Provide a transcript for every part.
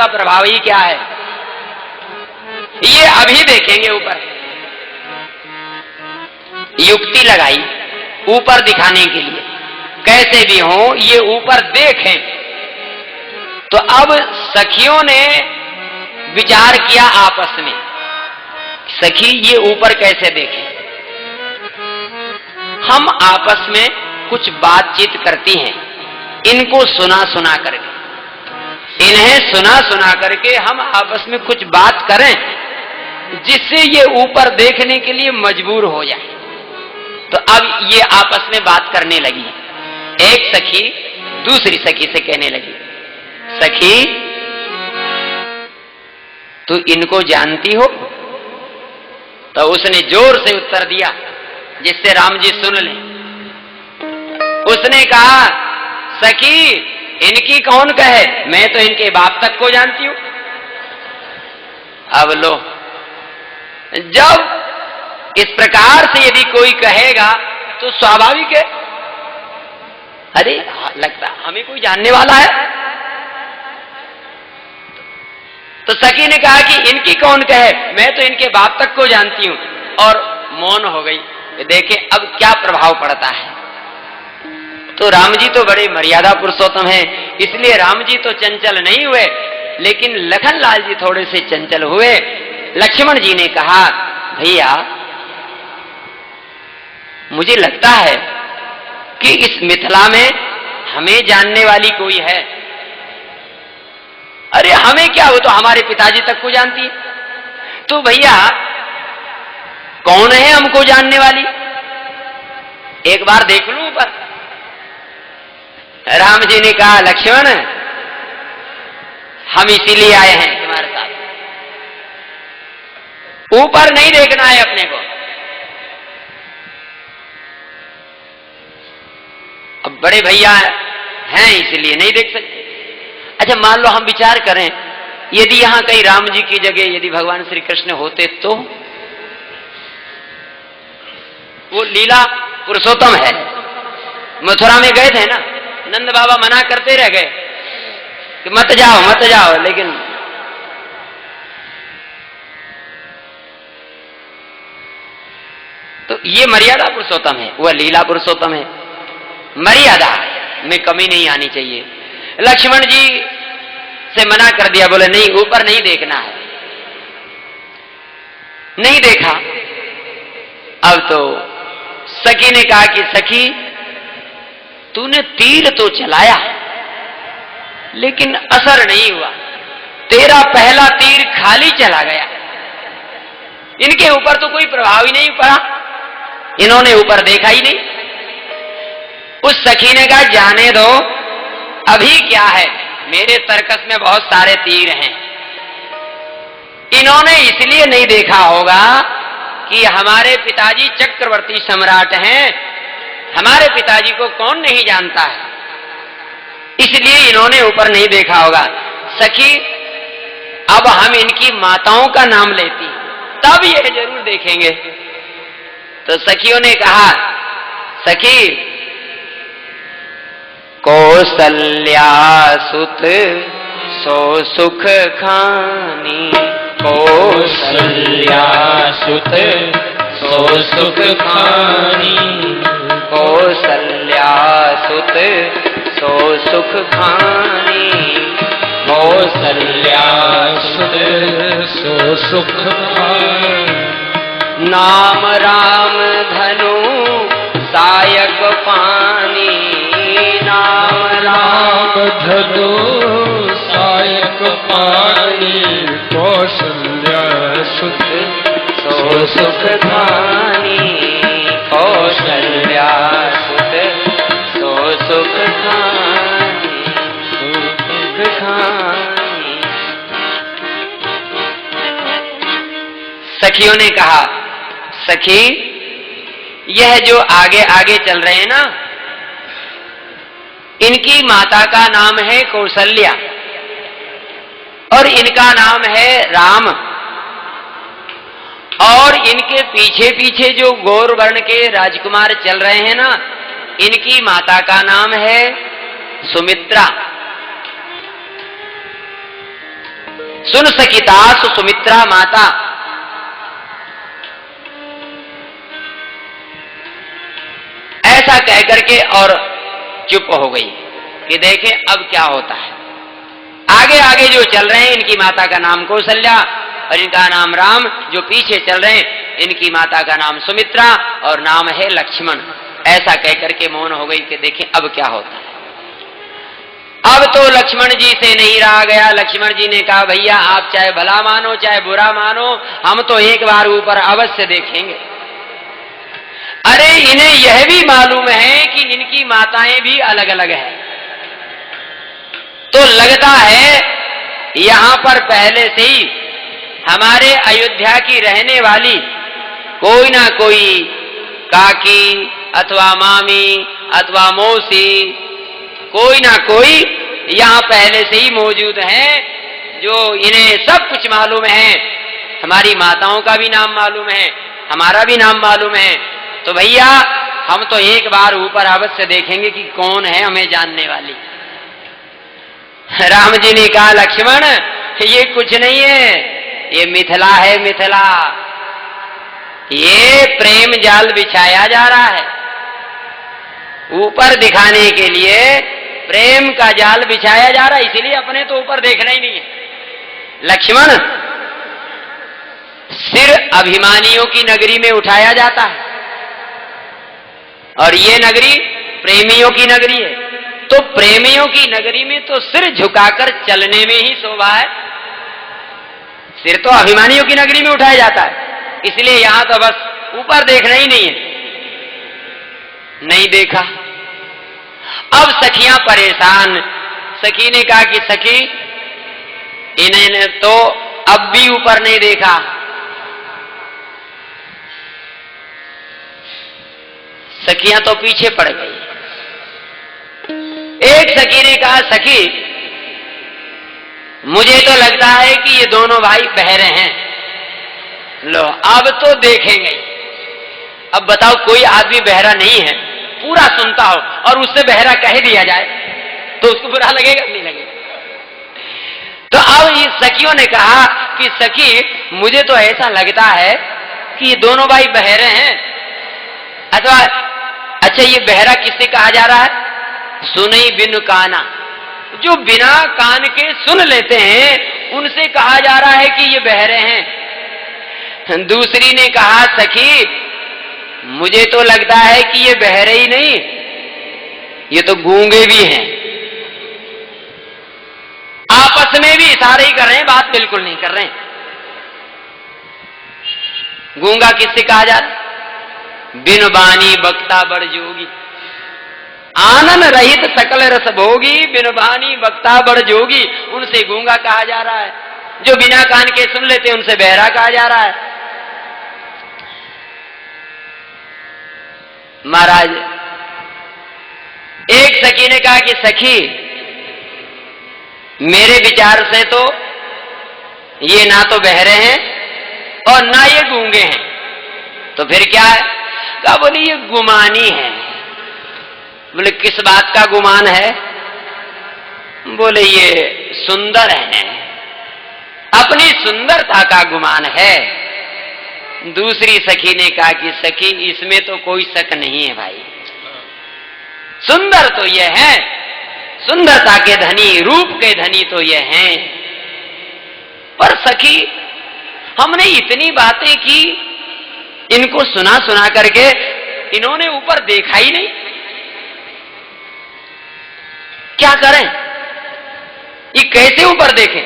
का प्रभाव ही क्या है, ये अभी देखेंगे। ऊपर युक्ति लगाई ऊपर दिखाने के लिए, कैसे भी हो ये ऊपर देखें। तो अब सखियों ने विचार किया आपस में, सखी ये ऊपर कैसे देखें। हम आपस में कुछ बातचीत करती हैं, इनको सुना सुना करके, इन्हें सुना सुना करके हम आपस में कुछ बात करें जिससे ये ऊपर देखने के लिए मजबूर हो जाए। तो अब ये आपस में बात करने लगी। एक सखी दूसरी सखी से कहने लगी, सखी तू इनको जानती हो? तो उसने जोर से उत्तर दिया जिससे राम जी सुन लें। उसने कहा, सखी इनकी कौन कहे, मैं तो इनके बाप तक को जानती हूं। अब लो, जब इस प्रकार से यदि कोई कहेगा तो स्वाभाविक है, अरे लगता हमें कोई जानने वाला है। तो सखी ने कहा कि इनकी कौन कहे, मैं तो इनके बाप तक को जानती हूं। और मौन हो गई। देखे अब क्या प्रभाव पड़ता है। तो राम जी तो बड़े मर्यादा पुरुषोत्तम हैं, इसलिए राम जी तो चंचल नहीं हुए, लेकिन लखन लाल जी थोड़े से चंचल हुए। लक्ष्मण जी ने कहा, भैया मुझे लगता है कि इस मिथिला में हमें जानने वाली कोई है। अरे हमें क्या, वो तो हमारे पिताजी तक को जानती है। तो भैया कौन है हमको जानने वाली, एक बार देख लूं ऊपर। राम जी ने कहा, लक्ष्मण हम इसीलिए आए हैं तुम्हारे साथ, ऊपर नहीं देखना है अपने को। अब बड़े भैया हैं इसलिए नहीं देख सकते। अच्छा मान लो हम विचार करें, यदि यहां कहीं राम जी की जगह यदि भगवान श्री कृष्ण होते तो? वो लीला पुरुषोत्तम है। मथुरा में गए थे ना, नंद बाबा मना करते रह गए कि मत जाओ मत जाओ, लेकिन तो ये मर्यादा पुरुषोत्तम है, वह लीला पुरुषोत्तम है। मर्यादा में कमी नहीं आनी चाहिए। लक्ष्मण जी से मना कर दिया, बोले नहीं ऊपर नहीं देखना है। नहीं देखा। अब तो सखी ने कहा कि सखी तूने तीर तो चलाया लेकिन असर नहीं हुआ, तेरा पहला तीर खाली चला गया, इनके ऊपर तो कोई प्रभाव ही नहीं पड़ा, इन्होंने ऊपर देखा ही नहीं। उस सखी ने कहा जाने दो, अभी क्या है, मेरे तर्कस में बहुत सारे तीर हैं। इन्होंने इसलिए नहीं देखा होगा कि हमारे पिताजी चक्रवर्ती सम्राट हैं, हमारे पिताजी को कौन नहीं जानता है, इसलिए इन्होंने ऊपर नहीं देखा होगा। सखी अब हम इनकी माताओं का नाम लेती तब ये जरूर देखेंगे। तो सखियों ने कहा, सखी कौसल्या सुत सो सुख खानी, कौसल्या सुत सो सुख खानी, कौसल्या सुत सो सुख खानी, कौसल्या सुत सो सुख खानी। नाम राम धनु सायक पानी, नाम राम धनु सायक पानी, कौसल्या सुत सो सुख खानी, कौशल्या सुत सो सुख खानी, सुख खानी। सखियों ने कहा, सखी यह जो आगे आगे चल रहे हैं ना, इनकी माता का नाम है कौशल्या और इनका नाम है राम, और इनके पीछे पीछे जो गौर वर्ण के राजकुमार चल रहे हैं ना, इनकी माता का नाम है सुमित्रा। सुन सकिता सुमित्रा माता। ऐसा कहकर के और चुप हो गई कि देखें अब क्या होता है। आगे आगे जो चल रहे हैं इनकी माता का नाम कौशल्या और इनका नाम राम, जो पीछे चल रहे हैं इनकी माता का नाम सुमित्रा और नाम है लक्ष्मण। ऐसा कहकर के मौन हो गई कि देखें अब क्या होता है। अब तो लक्ष्मण जी से नहीं रहा गया। लक्ष्मण जी ने कहा भैया आप चाहे भला मानो चाहे बुरा मानो, हम तो एक बार ऊपर अवश्य देखेंगे। अरे इन्हें यह भी मालूम है कि इनकी माताएं भी अलग अलग हैं, तो लगता है यहां पर पहले से ही हमारे अयोध्या की रहने वाली कोई ना कोई काकी अथवा मामी अथवा मौसी, कोई ना कोई यहां पहले से ही मौजूद है जो इन्हें सब कुछ मालूम है। हमारी माताओं का भी नाम मालूम है, हमारा भी नाम मालूम है, तो भैया हम तो एक बार ऊपर अवश्य देखेंगे कि कौन है हमें जानने वाली। राम जी ने कहा लक्ष्मण ये कुछ नहीं है, ये मिथिला है, मिथिला। ये प्रेम जाल बिछाया जा रहा है, ऊपर दिखाने के लिए प्रेम का जाल बिछाया जा रहा है, इसीलिए अपने तो ऊपर देखना ही नहीं है। लक्ष्मण सिर अभिमानियों की नगरी में उठाया जाता है और ये नगरी प्रेमियों की नगरी है, तो प्रेमियों की नगरी में तो सिर झुकाकर चलने में ही शोभा है। सिर तो अभिमानियों की नगरी में उठाया जाता है, इसलिए यहां तो बस ऊपर देखना ही नहीं है। नहीं देखा। अब सखियां परेशान। सखी ने कहा कि सखी इन्होंने तो अब भी ऊपर नहीं देखा। सखियां तो पीछे पड़ गई। एक सखी ने कहा सखी मुझे तो लगता है कि ये दोनों भाई बहरे हैं। लो अब तो देखेंगे। अब बताओ कोई आदमी बहरा नहीं है, पूरा सुनता हो और उससे बहरा कह दिया जाए तो उसको बुरा लगेगा नहीं लगेगा। तो अब ये सखियों ने कहा कि सखी मुझे तो ऐसा लगता है कि ये दोनों भाई बहरे हैं। अथवा अच्छा ये बहरा किससे कहा जा रहा है? सुनई बिन काना, जो बिना कान के सुन लेते हैं उनसे कहा जा रहा है कि ये बहरे हैं। दूसरी ने कहा सखी मुझे तो लगता है कि ये बहरे ही नहीं, ये तो गूंगे भी हैं। आपस में भी इशारे ही कर रहे हैं, बात बिल्कुल नहीं कर रहे हैं। गूंगा किससे कहा जाता? बिन बानी बक्ता बड़ जोगी, आनंद रहित सकल रस भोगी, बिन बानी बक्ता बड़ जोगी, उनसे गूंगा कहा जा रहा है। जो बिना कान के सुन लेते उनसे बहरा कहा जा रहा है। महाराज एक सखी ने कहा कि सखी मेरे विचार से तो ये ना तो बहरे हैं और ना ये गूंगे हैं, तो फिर क्या है? कहा बोली ये गुमानी है। बोले किस बात का गुमान है? बोले ये सुंदर है, अपनी सुंदरता का गुमान है। दूसरी सखी ने कहा कि सखी इसमें तो कोई शक नहीं है भाई, सुंदर तो ये है, सुंदरता के धनी, रूप के धनी तो ये हैं। पर सखी हमने इतनी बातें की, इनको सुना सुना करके इन्होंने ऊपर देखा ही नहीं, क्या करें? ये कैसे ऊपर देखें?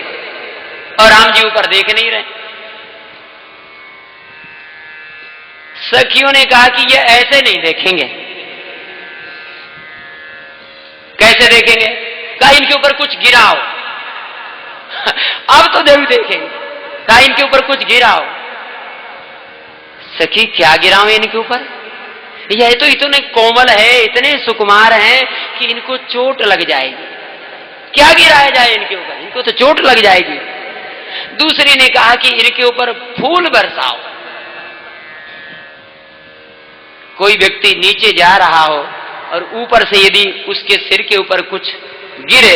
और राम जी ऊपर देख नहीं रहे। सखियों ने कहा कि ये ऐसे नहीं देखेंगे। कैसे देखेंगे? कहा इनके ऊपर कुछ गिराओ। अब तो देव देखेंगे। कहा इनके ऊपर कुछ गिराओ। सखी क्या गिराओ इनके ऊपर? यह तो इतने कोमल है, इतने सुकुमार हैं कि इनको चोट लग जाएगी। क्या गिराया जाए इनके ऊपर? इनको तो चोट लग जाएगी। दूसरी ने कहा कि इनके ऊपर फूल बरसाओ। कोई व्यक्ति नीचे जा रहा हो और ऊपर से यदि उसके सिर के ऊपर कुछ गिरे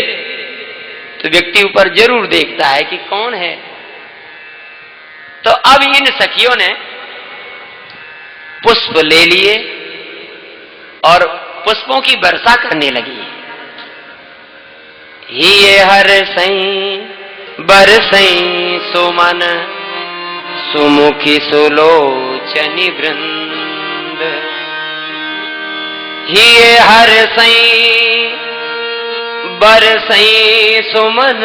तो व्यक्ति ऊपर जरूर देखता है कि कौन है। तो अब इन सखियों ने पुष्प ले लिए और पुष्पों की वर्षा करने लगी। ये हर सई बरसई सुमन सुमुखी सुलोचनी वृंद। ये हर सई बरसई सुमन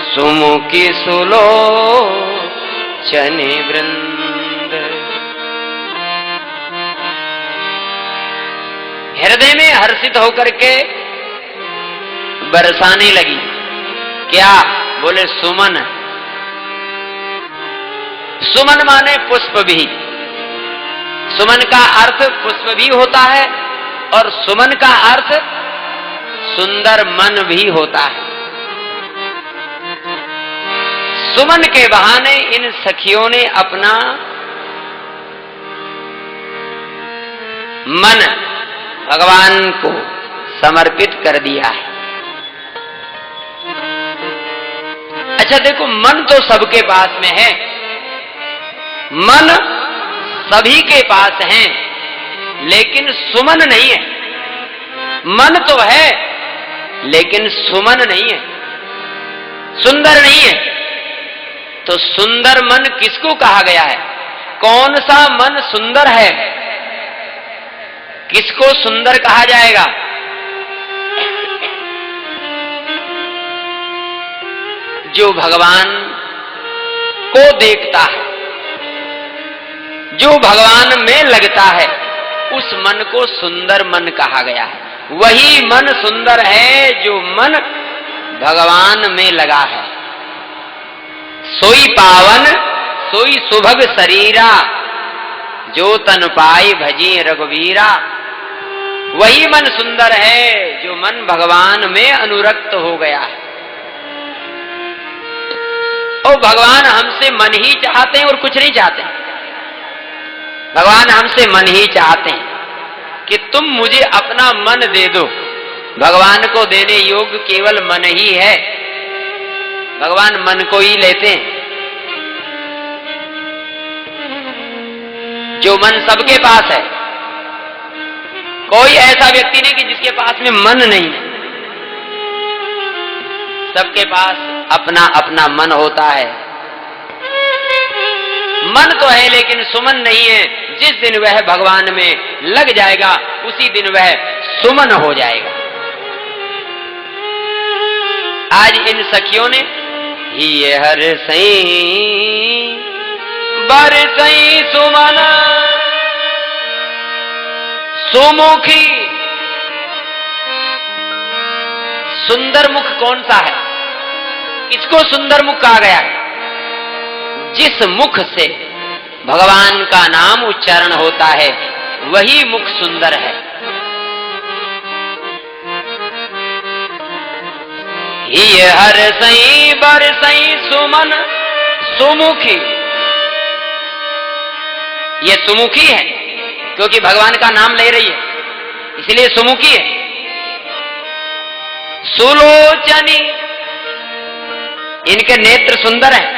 सुमुखी सुलोचनी वृंद। हृदय में हर्षित होकर के बरसाने लगी। क्या? बोले सुमन। सुमन माने पुष्प भी। सुमन का अर्थ पुष्प भी होता है और सुमन का अर्थ सुंदर मन भी होता है। सुमन के बहाने इन सखियों ने अपना मन भगवान को समर्पित कर दिया है। अच्छा देखो, मन तो सबके पास में है, मन सभी के पास है, लेकिन सुमन नहीं है। मन तो है लेकिन सुमन नहीं है, सुंदर नहीं है। तो सुंदर मन किसको कहा गया है? कौन सा मन सुंदर है? किसको सुंदर कहा जाएगा? जो भगवान को देखता है, जो भगवान में लगता है, उस मन को सुंदर मन कहा गया है। वही मन सुंदर है जो मन भगवान में लगा है। सोई पावन सोई सुभग शरीरा, जो तन पाई भजी रघुवीरा। वही मन सुंदर है जो मन भगवान में अनुरक्त हो गया है। और भगवान हमसे मन ही चाहते हैं और कुछ नहीं चाहते। भगवान हमसे मन ही चाहते हैं कि तुम मुझे अपना मन दे दो। भगवान को देने योग्य केवल मन ही है। भगवान मन को ही लेते हैं। जो मन सबके पास है, कोई ऐसा व्यक्ति नहीं कि जिसके पास में मन नहीं है। सबके पास अपना अपना मन होता है। मन तो है लेकिन सुमन नहीं है। जिस दिन वह भगवान में लग जाएगा उसी दिन वह सुमन हो जाएगा। आज इन सखियों ने ही हर सई बरसई सुमन सुमुखी। सुंदर मुख कौन सा है? इसको सुंदर मुख कहा गया है जिस मुख से भगवान का नाम उच्चारण होता है, वही मुख सुंदर है। ये हर सई बरसई सुमन सुमुखी। ये सुमुखी है क्योंकि भगवान का नाम ले रही है, इसलिए सुमुखी है। सुलोचनी, इनके नेत्र सुंदर हैं।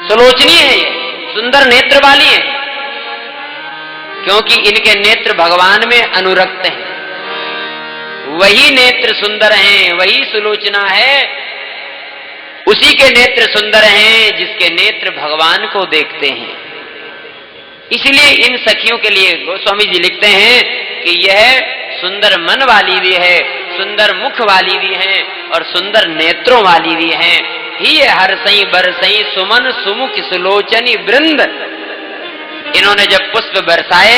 सुलोचनी है, ये सुंदर नेत्र वाली है क्योंकि इनके नेत्र भगवान में अनुरक्त हैं। वही नेत्र सुंदर हैं, वही सुलोचना है। उसी के नेत्र सुंदर हैं जिसके नेत्र भगवान को देखते हैं। इसलिए इन सखियों के लिए गोस्वामी जी लिखते हैं कि यह सुंदर मन वाली भी है, सुंदर मुख वाली भी है और सुंदर नेत्रों वाली भी है। ही हर सई बरसई सुमन सुमुख सुलोचनी वृंद। इन्होंने जब पुष्प बरसाए,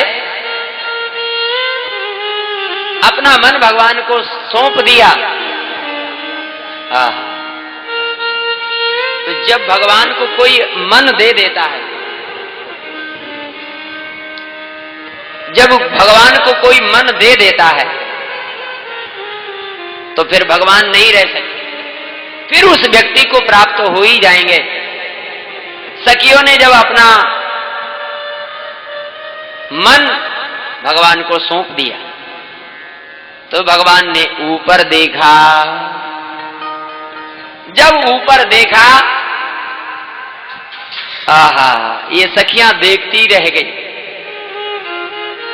अपना मन भगवान को सौंप दिया। तो जब भगवान को कोई मन दे देता है, जब भगवान को कोई मन दे देता है तो फिर भगवान नहीं रह सकते, फिर उस व्यक्ति को प्राप्त हो ही जाएंगे। सखियों ने जब अपना मन भगवान को सौंप दिया तो भगवान ने ऊपर देखा। जब ऊपर देखा, आहा, ये सखियां देखती रह गई।